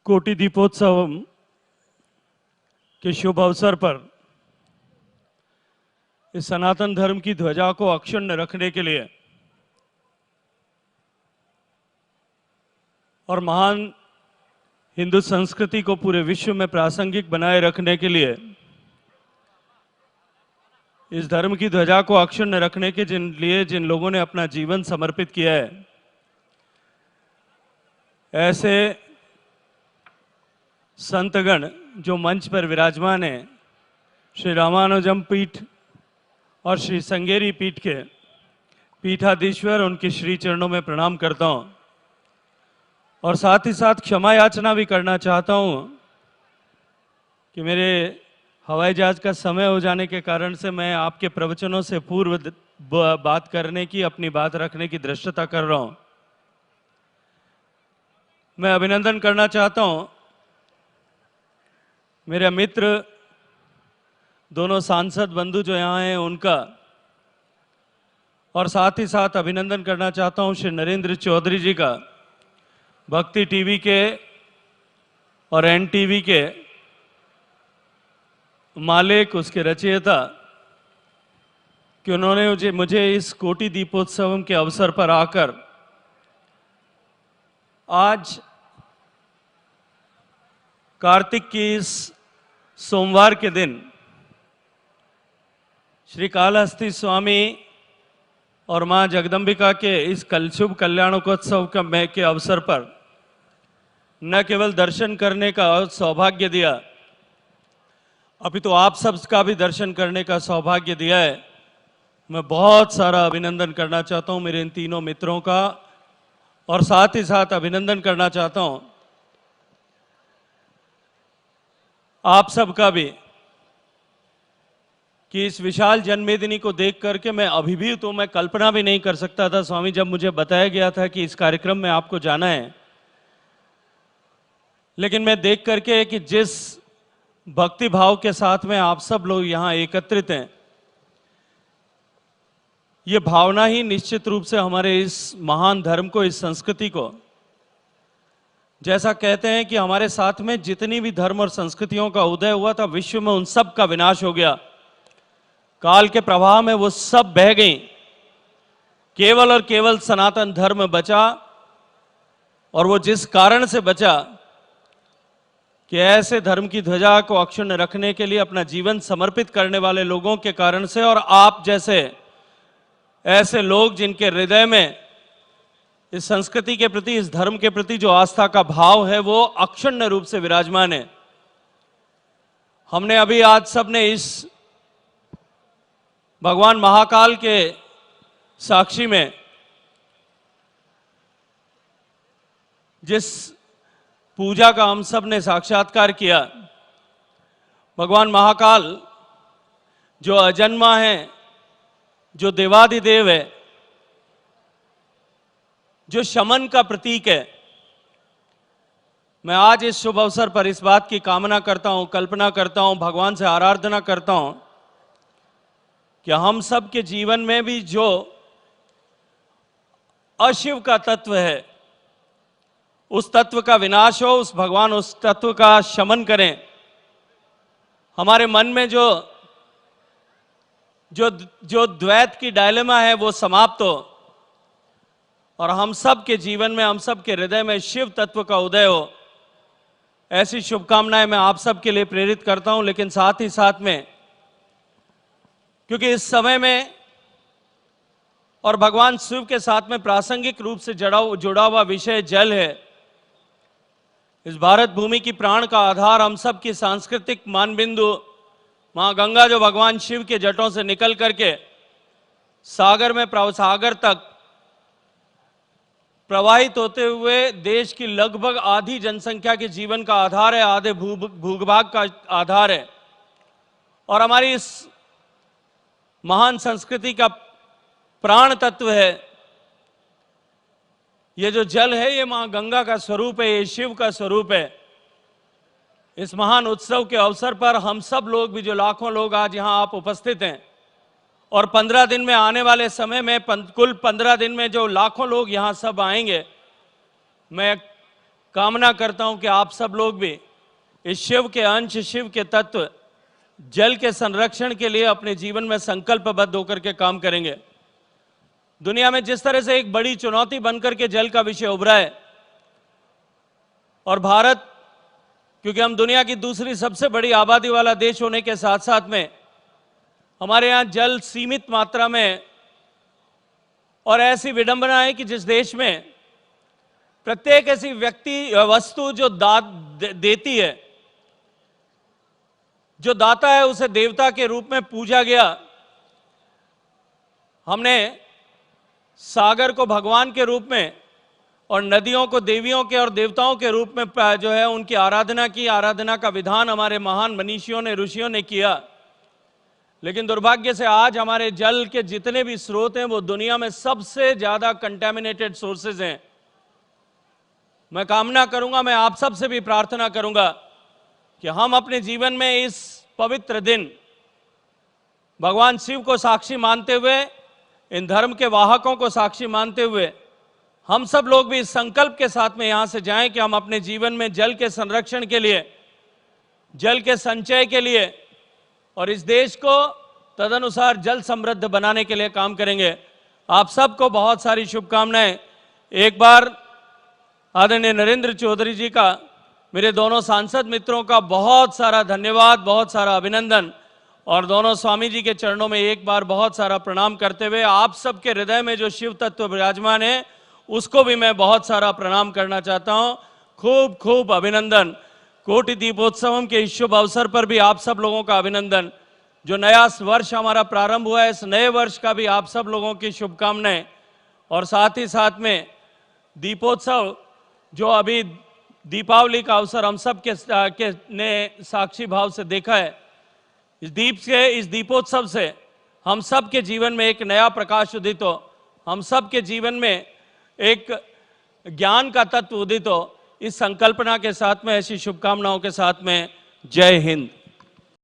कोटि दीपोत्सव के शुभ अवसर पर इस सनातन धर्म की ध्वजा को अक्षुण्ण रखने के लिए और महान हिंदू संस्कृति को पूरे विश्व में प्रासंगिक बनाए रखने के लिए इस धर्म की ध्वजा को अक्षुण्ण रखने के जिन लोगों ने अपना जीवन समर्पित किया है, ऐसे संतगण जो मंच पर विराजमान है, श्री रामानुजम पीठ और श्री संगेरी पीठ के पीठाधीश्वर, उनके श्री चरणों में प्रणाम करता हूं और साथ ही साथ क्षमा याचना भी करना चाहता हूं कि मेरे हवाई जहाज का समय हो जाने के कारण से मैं आपके प्रवचनों से पूर्व बात करने की, अपनी बात रखने की धृष्टता कर रहा हूं। मैं अभिनंदन करना चाहता हूं मेरे मित्र, दोनों सांसद बंधु जो यहाँ हैं उनका, और साथ ही साथ अभिनंदन करना चाहता हूं श्री नरेंद्र चौधरी जी का, भक्ति टीवी के और एनटीवी के मालिक, उसके रचयिता, कि उन्होंने मुझे इस कोटि दीपोत्सव के अवसर पर आकर आज कार्तिक की इस सोमवार के दिन श्री कालहस्ती स्वामी और मां जगदंबिका के इस शुभ कल्याणकोत्सव के अवसर पर न केवल दर्शन करने का सौभाग्य दिया, अपितु आप सबका भी दर्शन करने का सौभाग्य दिया है। मैं बहुत सारा अभिनंदन करना चाहता हूं मेरे इन तीनों मित्रों का, और साथ ही साथ अभिनंदन करना चाहता हूं आप सबका भी कि इस विशाल जन्मदिनी को देख करके मैं अभिभूत हूं। मैं कल्पना भी नहीं कर सकता था स्वामी, जब मुझे बताया गया था कि इस कार्यक्रम में आपको जाना है, लेकिन मैं देख करके कि जिस भक्ति भाव के साथ में आप सब लोग यहां एकत्रित हैं, ये भावना ही निश्चित रूप से हमारे इस महान धर्म को, इस संस्कृति को, जैसा कहते हैं कि हमारे साथ में जितनी भी धर्म और संस्कृतियों का उदय हुआ था, विश्व में उन सब का विनाश हो गया। काल के प्रवाह में वो सब बह गई, केवल और केवल सनातन धर्म बचा, और वो जिस कारण से बचा कि ऐसे धर्म की ध्वजा को अक्षुण्ण रखने के लिए अपना जीवन समर्पित करने वाले लोगों के कारण से, और आप जैसे ऐसे लोग जिनके हृदय में इस संस्कृति के प्रति, इस धर्म के प्रति जो आस्था का भाव है वो अक्षुण्ण रूप से विराजमान है। हमने अभी आज सबने इस भगवान महाकाल के साक्षी में जिस पूजा का हम सब ने साक्षात्कार किया, भगवान महाकाल जो अजन्मा है, जो देवाधिदेव है, जो शमन का प्रतीक है, मैं आज इस शुभ अवसर पर इस बात की कामना करता हूं, कल्पना करता हूं, भगवान से आराधना करता हूं कि हम सब के जीवन में भी जो अशिव का तत्व है, उस तत्व का विनाश हो, उस भगवान उस तत्व का शमन करें। हमारे मन में जो द्वैत की डायलेमा है वो समाप्त हो, और हम सब के जीवन में, हम सब के हृदय में शिव तत्व का उदय हो। ऐसी शुभकामनाएं मैं आप सब के लिए प्रेरित करता हूं। लेकिन साथ ही साथ में, क्योंकि इस समय में और भगवान शिव के साथ में प्रासंगिक रूप से जुड़ा हुआ विषय जल है। इस भारत भूमि की प्राण का आधार, हम सब की सांस्कृतिक मानबिंदु मां गंगा, जो भगवान शिव के जटों से निकल करके सागर में, सागर तक प्रवाहित होते हुए देश की लगभग आधी जनसंख्या के जीवन का आधार है, आधे भूभाग का आधार है, और हमारी इस महान संस्कृति का प्राण तत्व है। ये जो जल है, ये मां गंगा का स्वरूप है, ये शिव का स्वरूप है। इस महान उत्सव के अवसर पर हम सब लोग भी, जो लाखों लोग आज यहां आप उपस्थित हैं, और 15 दिन में, आने वाले समय में कुल 15 दिन में जो लाखों लोग यहां सब आएंगे, मैं कामना करता हूं कि आप सब लोग भी इस शिव के अंश, शिव के तत्व, जल के संरक्षण के लिए अपने जीवन में संकल्पबद्ध होकर के काम करेंगे। दुनिया में जिस तरह से एक बड़ी चुनौती बनकर के जल का विषय उभरा है, और भारत, क्योंकि हम दुनिया की दूसरी सबसे बड़ी आबादी वाला देश होने के साथ साथ में हमारे यहाँ जल सीमित मात्रा में, और ऐसी विडंबना है कि जिस देश में प्रत्येक ऐसी व्यक्ति वस्तु जो देती है, जो दाता है, उसे देवता के रूप में पूजा गया। हमने सागर को भगवान के रूप में और नदियों को देवियों के और देवताओं के रूप में जो है उनकी आराधना की। आराधना का विधान हमारे महान मनीषियों ने, ऋषियों ने किया। लेकिन दुर्भाग्य से आज हमारे जल के जितने भी स्रोत हैं वो दुनिया में सबसे ज्यादा कंटेमिनेटेड सोर्सेज हैं। मैं कामना करूंगा, मैं आप सब से भी प्रार्थना करूंगा कि हम अपने जीवन में इस पवित्र दिन भगवान शिव को साक्षी मानते हुए, इन धर्म के वाहकों को साक्षी मानते हुए, हम सब लोग भी इस संकल्प के साथ में यहां से जाएं कि हम अपने जीवन में जल के संरक्षण के लिए, जल के संचय के लिए और इस देश को तदनुसार जल समृद्ध बनाने के लिए काम करेंगे। आप सबको बहुत सारी शुभकामनाएं। एक बार आदरणीय नरेंद्र चौधरी जी का, मेरे दोनों सांसद मित्रों का बहुत सारा धन्यवाद, बहुत सारा अभिनंदन, और दोनों स्वामी जी के चरणों में एक बार बहुत सारा प्रणाम करते हुए आप सबके हृदय में जो शिव तत्व विराजमान है उसको भी मैं बहुत सारा प्रणाम करना चाहता हूं। खूब खूब अभिनंदन। कोटि दीपोत्सवम के इस शुभ अवसर पर भी आप सब लोगों का अभिनंदन। जो नया वर्ष हमारा प्रारंभ हुआ है, इस नए वर्ष का भी आप सब लोगों की शुभकामनाएं। और साथ ही साथ में दीपोत्सव, जो अभी दीपावली का अवसर हम सब के ने साक्षी भाव से देखा है, इस दीपोत्सव से हम सब के जीवन में एक नया प्रकाश उदित हो, हम सब के जीवन में एक ज्ञान का तत्व उदित हो। इस संकल्पना के साथ में, ऐसी शुभकामनाओं के साथ में, जय हिंद।